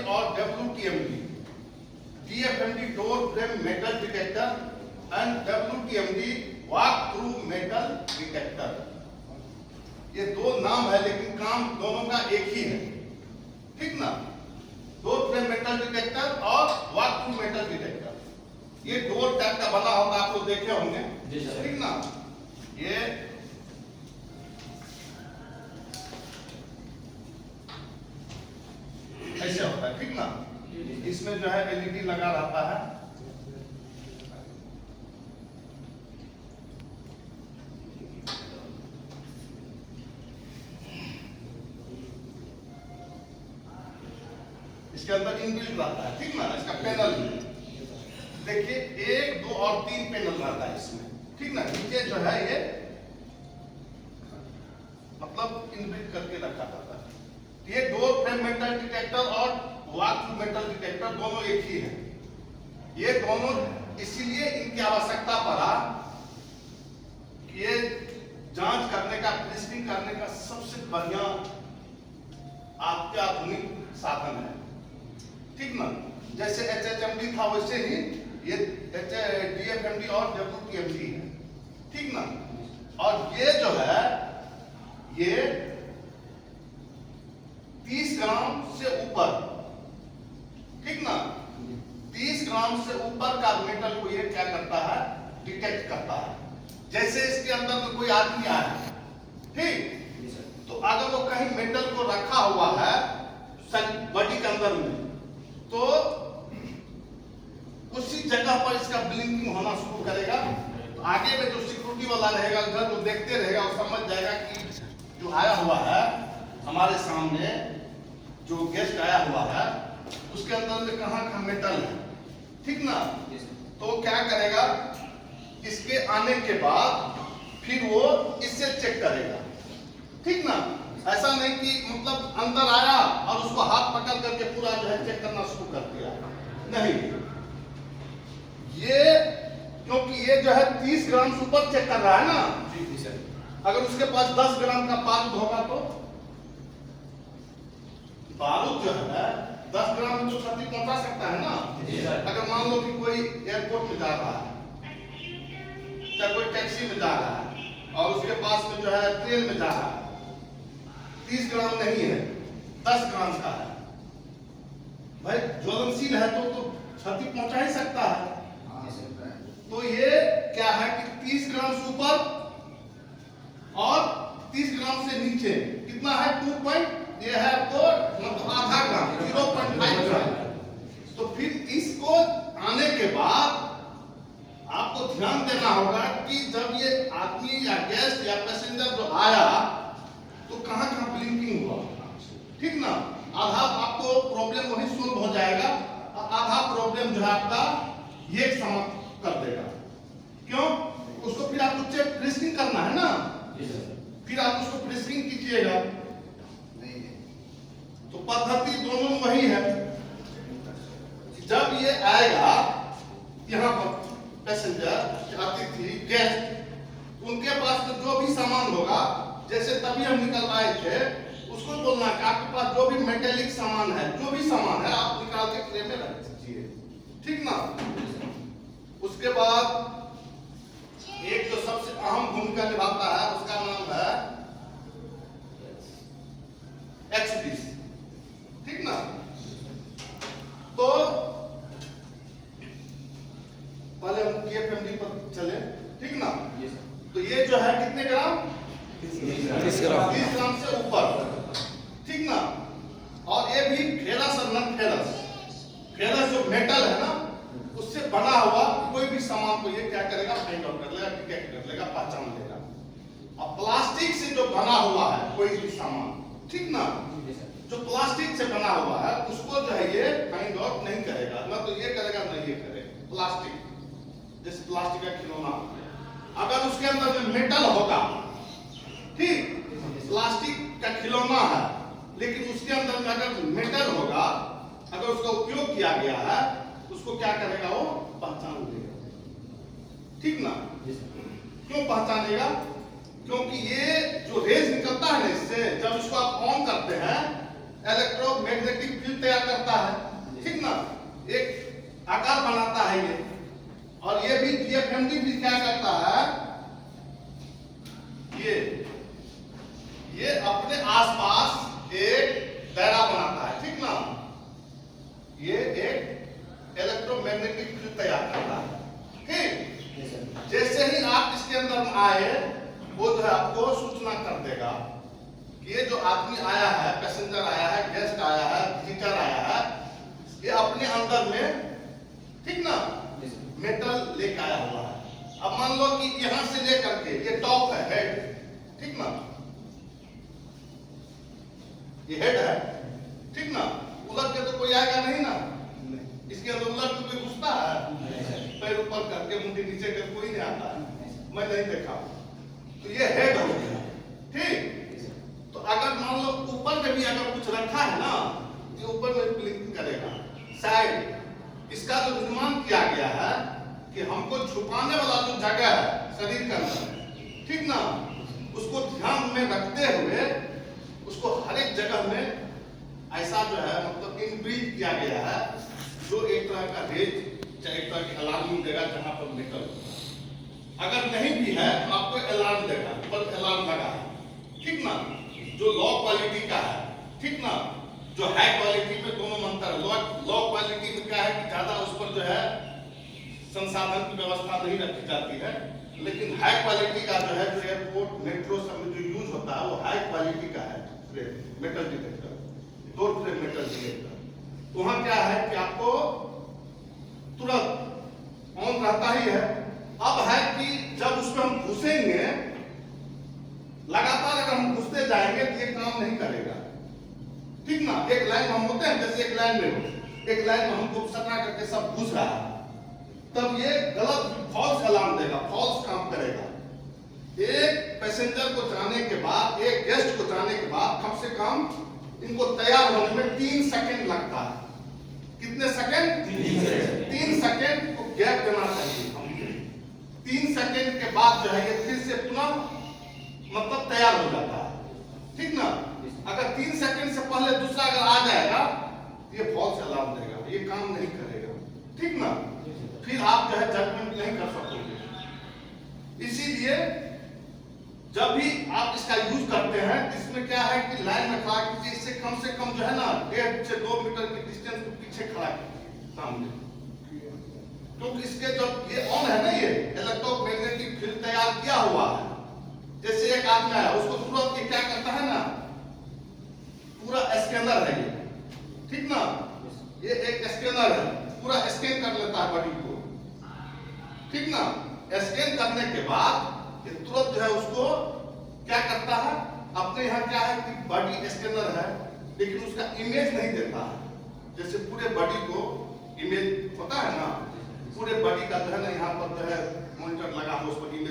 or WTMD. DFMD door frame metal detector and WTMD walk through metal detector. ये दो नाम है लेकिन काम दोनों का एक ही है, ठीक ना। डोर फ्रेम मेटल डिटेक्टर और वॉक थ्रू मेटल डिटेक्टर, ये डोर टाइप का बना होगा, आप लोग देखे होंगे, ठीक ना। ये ऐसे होता है, ठीक ना। इसमें जो है एलईडी लगा रहता है, इसके अंदर इनबिल्ट रहता है, ठीक ना। इसका पैनल देखिए 1, 2 और 3 पैनल रहता है इसमें, ठीक ना। नीचे जो है ये मतलब इनबिल्ट करके रखा जाता है। ये डोर फ्रेम मेटल डिटेक्टर और वॉक थ्रू मेटल डिटेक्टर दोनों एक ही है। ये दोनों इसीलिए इनकी आवश्यकता पड़ा कि ये जांच करने का, टेस्टिंग करने का सबसे बढ़िया अत्याधुनिक साधन है, ठीक ना। जैसे HHMD था वैसे ही ये DFMD और WTMD है, ठीक ना। और ये जो है ये 30 ग्राम से ऊपर, ठीक ना, 30 ग्राम से ऊपर का मेटल को ये क्या करता है, डिटेक्ट करता है। जैसे इसके अंदर में कोई आदमी आया, ठीक, तो अगर वो कहीं मेटल को रखा हुआ है बॉडी के अंदर में, तो उसी जगह पर इसका ब्लिंकिंग होना शुरू करेगा। तो आगे में जो सिक्योरिटी वाला रहेगा उधर वो देखते रहेगा और समझ जाएगा कि जो आया हुआ है हमारे सामने, जो गेस्ट आया हुआ है उसके अंदर में कहाँ कहाँ मेटल है, ठीक ना। तो क्या करेगा, इसके आने के बाद फिर वो इससे चेक करेगा, ठीक ना। ऐसा नहीं कि मतलब अंदर आया और उसको हाथ पकड़ करके पूरा जो है चेक करना शुरू कर दिया, नहीं। ये क्योंकि ये जो है 30 ग्राम से ऊपर चेक कर रहा है ना, जी सर। अगर उसके पास 10 ग्राम का बारूद होगा तो बारूद जो है 10 ग्राम में तो क्षति पहुंचा सकता है ना। अगर मान लो कि कोई एयरपोर्ट में जा रहा है या कोई टैक्सी में जा रहा है और उसके पास में जो है ट्रेन में जा रहा है, 30 ग्राम नहीं है, 10 ग्राम का है, भाई ज्वलनशील है तो क्षति पहुंचा ही सकता है। तो ये क्या है कि 30 ग्राम से ऊपर और 30 ग्राम से नीचे कितना है, 2 ये है आपको मतलब आधा ग्राम, 0.5 ग्राम। तो फिर इसको आने के बाद आपको ध्यान देना होगा कि जब ये आदमी या गेस्ट या पैसेंजर जो आया तो कहां कहां ब्लिंकिंग हुआ, ठीक ना। आधा आपको प्रॉब्लम वही सोल्व हो जाएगा और आधा प्रॉब्लम जो है आपका ये समाप्त कर देगा। क्यों, उसको फिर आपको चेक प्रेसिंग करना है ना, फिर आप उसको प्रेसिंग कीजिएगा। तो पद्धति दोनों वही है। जब ये आएगा यहाँ पर पैसेंजर, अतिथि, गेस्ट, उनके पास जो भी सामान होगा, जैसे तभी हम निकल आए थे, उसको बोलना कि आपके पास जो भी मेटेलिक सामान है, जो भी सामान है आप निकाल के ट्रे में रख दीजिए, ठीक ना। उसके बाद एक जो सबसे अहम भूमिका निभाता है उसका नाम है एक्सपीस, ठीक ना। तो पहले हम DFMD पर चले, ठीक ना। तो ये जो है कितने ग्राम, 30 ग्राम से ऊपर, ठीक ना। और ये भी फेरस और नॉन फेरस, फेरस जो मेटल है ना उससे बना हुआ कोई भी सामान को ये क्या करेगा, फाइंड आउट कर लेगा, डिटेक्ट कर लेगा, पहचान लेगा। और प्लास्टिक से जो बना हुआ है कोई भी सामान, ठीक ना, जो प्लास्टिक से बना हुआ है उसको जो है ये फाइंड आउट नहीं करेगा, ना तो ये करेगा ना ये करेगा। प्लास्टिक जैसे प्लास्टिक का खिलौना, अगर उसके अंदर में मेटल होगा, ठीक, प्लास्टिक का खिलौना है लेकिन उसके अंदर में अगर मेटल होगा, अगर उसका उपयोग किया गया है, उसको क्या करेगा, वो पहचान लेगा, ठीक ना। क्यों पहचानेगा, क्योंकि ये जो रेज निकलता है ना इससे, जब इसको आप ऑन करते हैं इलेक्ट्रोमैग्नेटिक फील्ड तैयार करता है, ठीक ना, एक आकार बनाता है ये। और ये भी DFMD भी क्या करता है, ये अपने आसपास एक दायरा बनाता है, ठीक ना, ये एक इलेक्ट्रोमैग्नेटिक फील्ड तैयार करता है, ठीक। जैसे ही आप इसके अंदर आए, वो जो है आपको सूचना कर देगा कि ये जो आदमी आया है, पैसेंजर आया है, गेस्ट आया है, विजिटर आया है, ये अपने अंदर में, ठीक ना, मेटल लेकर आया हुआ है। अब मान लो कि यहां से लेकर के ये टॉप है, हेड, ठीक ना, ये हेड है, ठीक ना, उलट के तो कोई आएगा नहीं ना, इसके अंदर उलट के कोई घुसता है, पैर ऊपर करके मुंडी नीचे करके कोई नहीं आता है, मैं नहीं देखा। तो ये हेड हो गया, ठीक। तो अगर मान लो ऊपर में भी अगर कुछ रखा है ना, ये ऊपर में ब्लिंक करेगा। साइड इसका जो निर्माण किया गया है कि हमको छुपाने वाला जो जगह है शरीर के अंदर, ठीक ना, उसको ध्यान में रखते हुए उसको हर एक जगह में ऐसा जो है मतलब इनबिल्ट किया गया है, जो एक तरह का रेज चाहे एक तरह की अलार्मिंग देगा जहां पर मेटल। अगर नहीं भी है तो आपको अलार्म देगा, पर अलार्म लगा है, ठीक ना, जो लो क्वालिटी का है, ठीक ना, जो हाई क्वालिटी में दोनों में अंतर है। लो क्वालिटी में क्या है कि ज्यादा उस पर जो है संसाधन की व्यवस्था नहीं रखी जाती है, लेकिन हाई क्वालिटी का जो है, जो एयरपोर्ट मेट्रो सब में जो यूज होता है, वो हाई क्वालिटी का है मेटल डिटेक्टर, 2 मेटल डिटेक्टर। तो वहां क्या है कि आपको तुरंत ऑन रहता ही है। अब है कि जब उसमें हम घुसेंगे, लगातार अगर हम घुसते जाएंगे तो ये काम नहीं करेगा, ठीक ना। एक लाइन में हम होते हैं, जैसे एक लाइन में हो, एक लाइन में हमको सटा करके सब घुस रहा है, तब ये गलत फॉल्स अलार्म देगा, फॉल्स काम करेगा। एक पैसेंजर को जाने के बाद, एक गेस्ट को जाने के बाद कम से कम इनको तैयार होने में 3 सेकंड लगता है। कितने सेकंड? 3 सेकंड को गैप देना चाहिए। 3 सेकंड के बाद जो है ये फिर से पुनः मतलब तैयार हो जाता है, ठीक ना। अगर 3 सेकंड से पहले दूसरा अगर आ जाएगा, ये फॉल्स अलार्म देगा, ये काम नहीं करेगा, ठीक ना। फिर आप जो है जजमेंट नहीं कर सकते। इसीलिए जब भी आप इसका यूज करते हैं, इसमें क्या है कि लाइन में खड़ा कीजिए, इससे कम जो है ना 1.5 से 2 मीटर की डिस्टेंस को पीछे खड़ा कीजिए सामने। तो इसके जब ये ऑन है ना, ये इलेक्ट्रोमैग्नेटिक फील्ड तैयार किया हुआ है। जैसे एक आदमी है, उसको तुरंत ये क्या करता है ना, पूरा स्कैनर है ये, ठीक ना, ये एक स्कैनर है, पूरा स्कैन कर लेता है बॉडी को, ठीक ना। स्कैन करने के बाद ये तुरंत जो है उसको क्या करता है, अपने यहाँ क्या है कि बॉडी स्कैनर है, लेकिन उसका इमेज नहीं देता है। जैसे पूरे बॉडी को इमेज होता है ना, पूरे बॉडी का जो है ना यहाँ पर जो है मॉनिटर लगा हो, उस पर इमेज